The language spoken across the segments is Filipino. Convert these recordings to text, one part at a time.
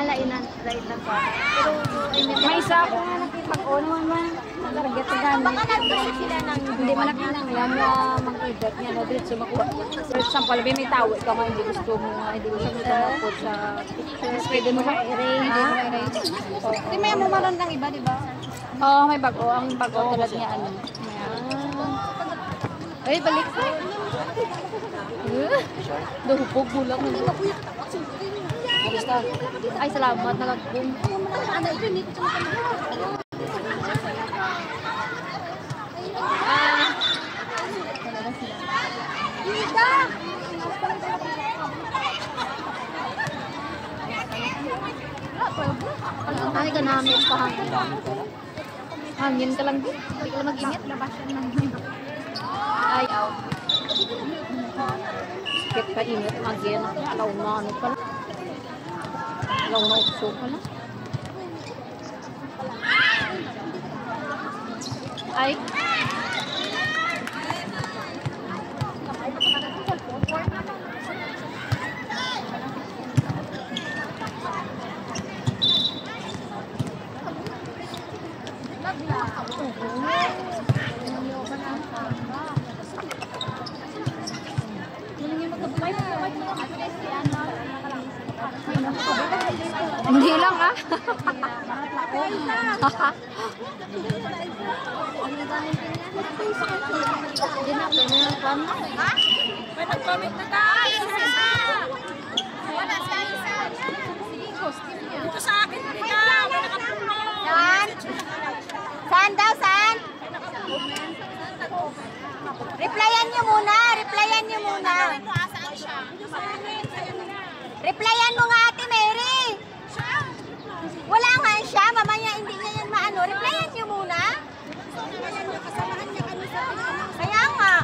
lain lang pa. Pero may isa ako nga nakipag-on naman. Target sa gano'n. Baka nag-break sila ng hindi man nakinang yan na mag-event niya. No, dito makuha. For example, may tao. Ikaw nga hindi gusto mo mag-upload sa pictures. Pwede mo ma-erase. Hindi may mumaroon ng iba, di ba? Oo, may bago. Ang bago tulad niya ano. Ay, balik ko. Dahupog bulang. Ay, salamat. Nalagpong. Ano ito? Hindi ko ay, ganamit pa hangin. Hangin ka lang din. Hindi ka lang mag-init. Ay, aw. Sikit ka init. Again. Alaw na ano pala. Alaw na ukso pala. Ay. Hindi lang ah. May nag-comment na tayo. Wala sa isa. Ito sa akin. Saan? Saan daw? Saan? Replyan niyo muna. Replyan niyo muna. Replyan mo nga, Ate Mary. Wala nga siya. Mamaya hindi niya yan maano. Replyan niyo muna. Kaya nga.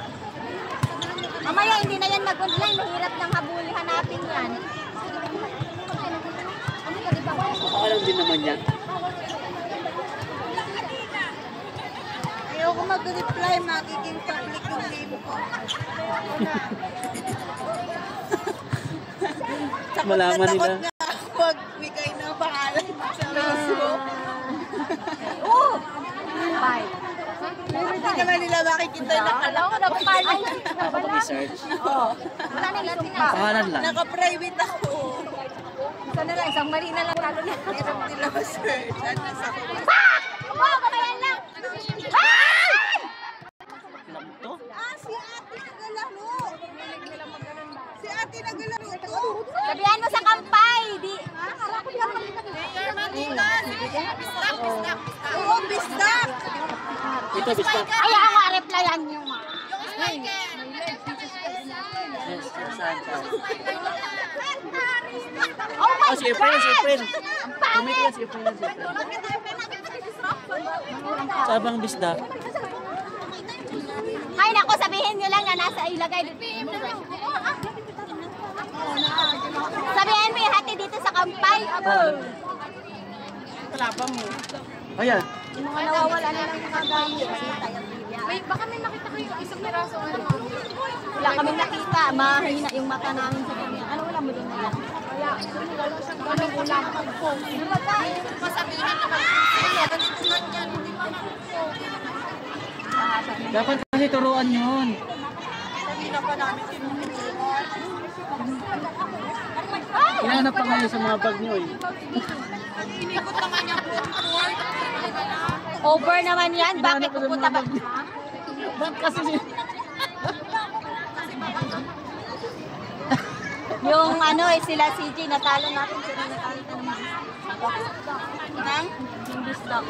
Mamaya hindi na yan mag-online. Mahirap nang habuli hanapin yan. Alam din naman yan. Ayoko mag-reply. Magiging public yung name ko. Malaman nila. Magbigay ng pangalan sa Facebook. Oh! Bye. Hindi naman nila makikita yung nakalakot. Research. Wala na lang. Pangalan lang. Naka-private ako. Isa na lang. Isang mali na lang. Hirap nila ma-search. Ano sa ako? Oh, kamayan lang. Alam to? Si ate nagalaro. Si ate nagalaro ito. Sabihan mo sa kampay. Di. Oo, bisdak. Ito, bistak. Ay, ako replyan niyo nga. Yes, saan ka? Oh my Oh, si April, si April. Kumit yan si April. Sabang bisdak. Ay, nako, sabihin nyo lang na nasa ilagay. Sabihin mo yung hati dito sa kampay. Abo. Kalapa mo. Ayan. Yung mga nawawala na lang mga gamit. Wait, baka may nakita kayo isang piraso. Wala kami nakita. Mahina yung mata namin sa kanya. Ano wala mo din nila? Wala. Wala siyang ganong ulam. Masabihin naman. Hindi pa Dapat kasi turuan yun. Hindi na pa namin tinuturuan. Hinahanap pa ngayon sa mga bag nyo eh. Inikot naman yung food court. Over naman yan. Bakit Hinahanap pa sa pupunta mga ba? bag nyo. Bakit kasi Yung ano eh, sila CJ, natalo natin sila nakakita naman. Nang? Yung bisdak.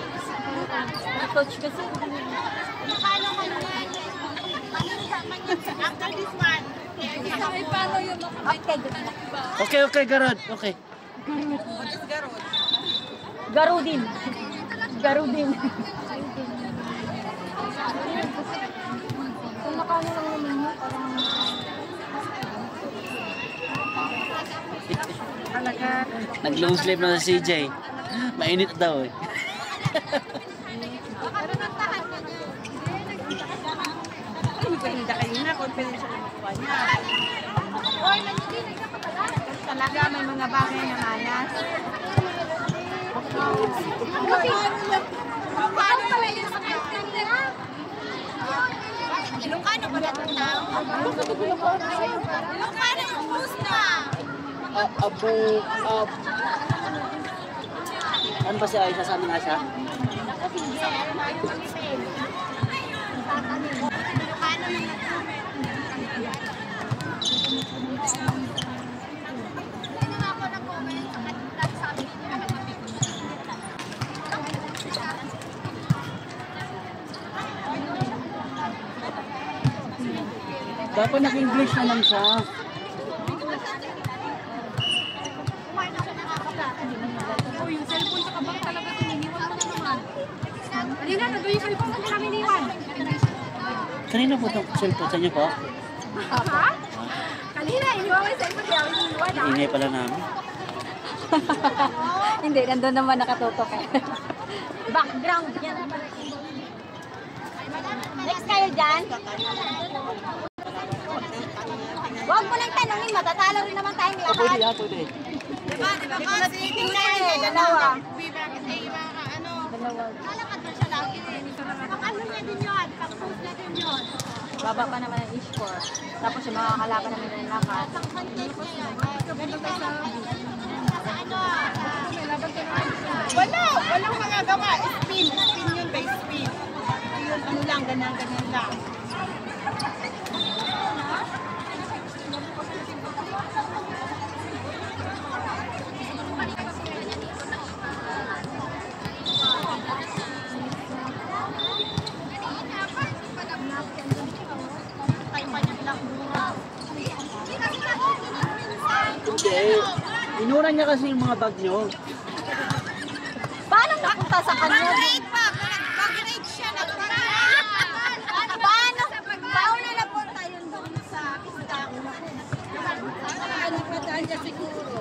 Coach kasi. Paano man yan? After this one. Ay, paano yung Okay, good. Okay, okay, Garod. Okay. Garudin. Garudin. Kung nakano lang naman mo, parang... Nag-long sleeve na si CJ. Mainit daw eh. Hindi kayo na, confidence na makuha niya. Talaga may mga bagay na malas. Ilocano pala itong tao. Ilocano yung bus na. Ano ba siya? Isa sa amin na siya? Dapat naka-English naman siya. Yung cellphone sa kabang talaga tininiwan mo naman. Halina, nandun yung cellphone na namin iniwan. Kanina po itong cellphone sa inyo po? Ha? Kanina, iniwan mo yung cellphone kaya iniwan. Ingay pala namin. Hindi, nandun naman nakatutok eh. Background yan. Next kayo dyan. Huwag mo lang tanongin, matatalo rin naman tayong lahat. Pwede ha, pwede. Diba kasi tingnan eh, dalawa. Dalawa. Lalakad na siya lagi eh. Pag-ano niya din yun, pag-post na din yun. Baba pa naman ang e-score. Tapos yung mga kalaban namin ng lakas. Walang mga gawa. Spin yun by spin. Ayun, ano lang, ganyan lang. Hindi. Inura niya kasi yung mga bag nyo. Paano napunta sa kanya? Mag-rate siya. Paano napunta yun doon sa pista? Nagpadaan niya siguro.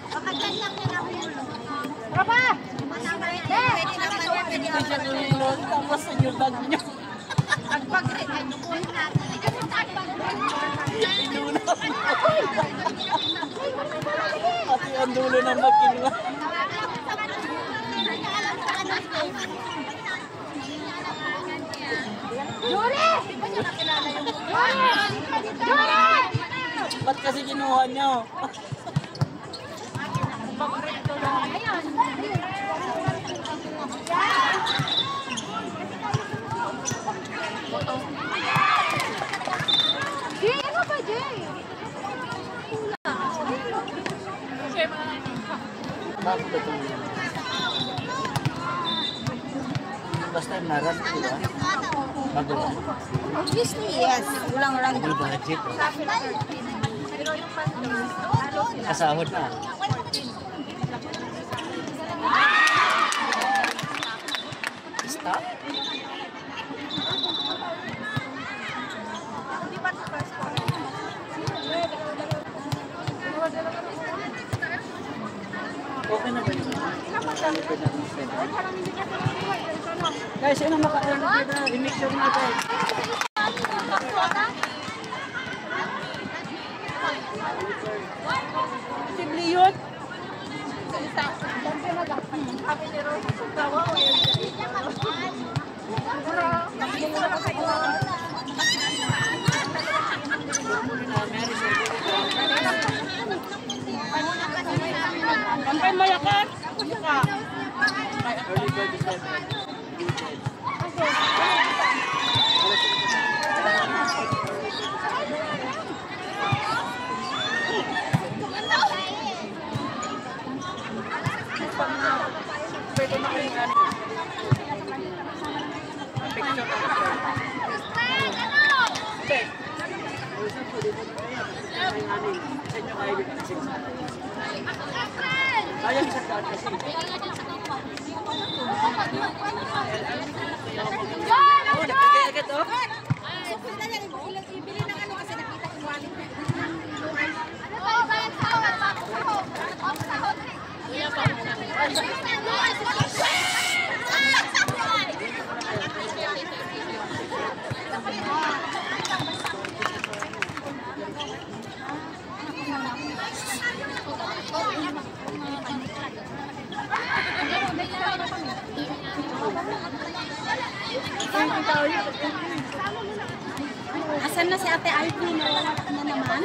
Baka dyan lang niya nahulog. Papa! Pwede naman yun. Pwede Hindi siya nulilog. Tapos yung bag nyo. Pag-rate ay nukuhin natin. Inuna. Pati ang dulo ng bag kinuha. Julie! Ba't kasi kinuha nyo? Jay, ano ba, Jay? Bago ba ito? Last time naran, di ba? Bago ba? Obviously, yes. Ulang-ulang. May budget. Kasahod na. Stop? Okay na ba yun? Guys, sino maka-earn dito? I-make sure na guys. Simple yun. Ang mayakan. Early bird is like Ayaw isang daan kasi. Oh, nagkagad oh. Ibili ng ano kasi nakita ko wallet. Asan na si Ate Ivy? Nawala na naman.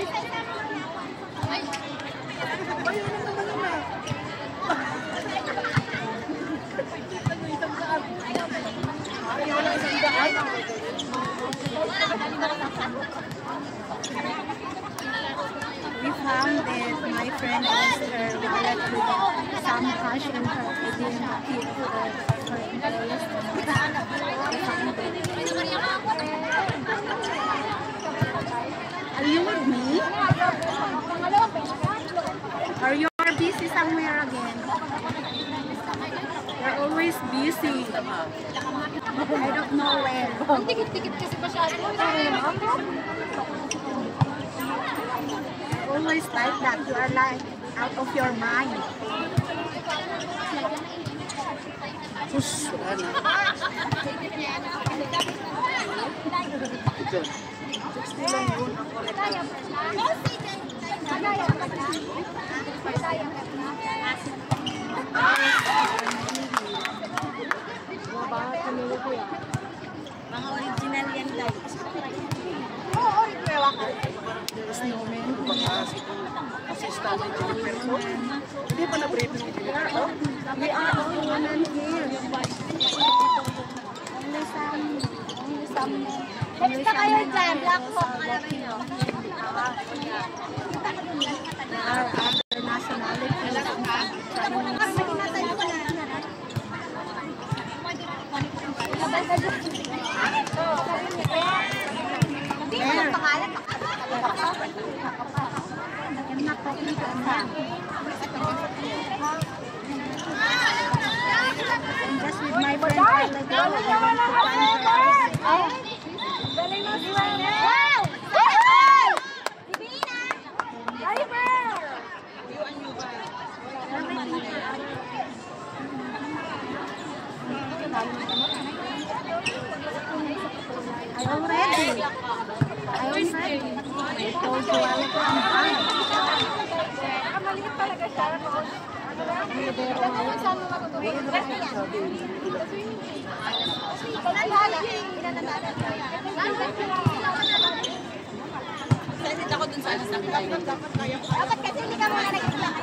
We found it. My friend asked her wallet with some cash in her. I didn't keep her employees. Are you with me? Or you are busy somewhere again? You're always busy. I don't know where. Ang tikit-tikit kasi masyado. Always like that. You are like out of your mind. Sus, wala na. Mga original yan guys. There is no man. Hindi pa na-brief ng engineer. We are all women here. Only some kayo dyan, Black Hawk, alam nyo. There are other nationalities. Ang pangalan, I'm not talking to them. I'm just with my friend. wow! Hey! Divina! I already. I told you I Maliit talaga siya. Saan mo matutulog? Send ako dun sa alas ng Dapat kasi hindi ka muna nag-isla.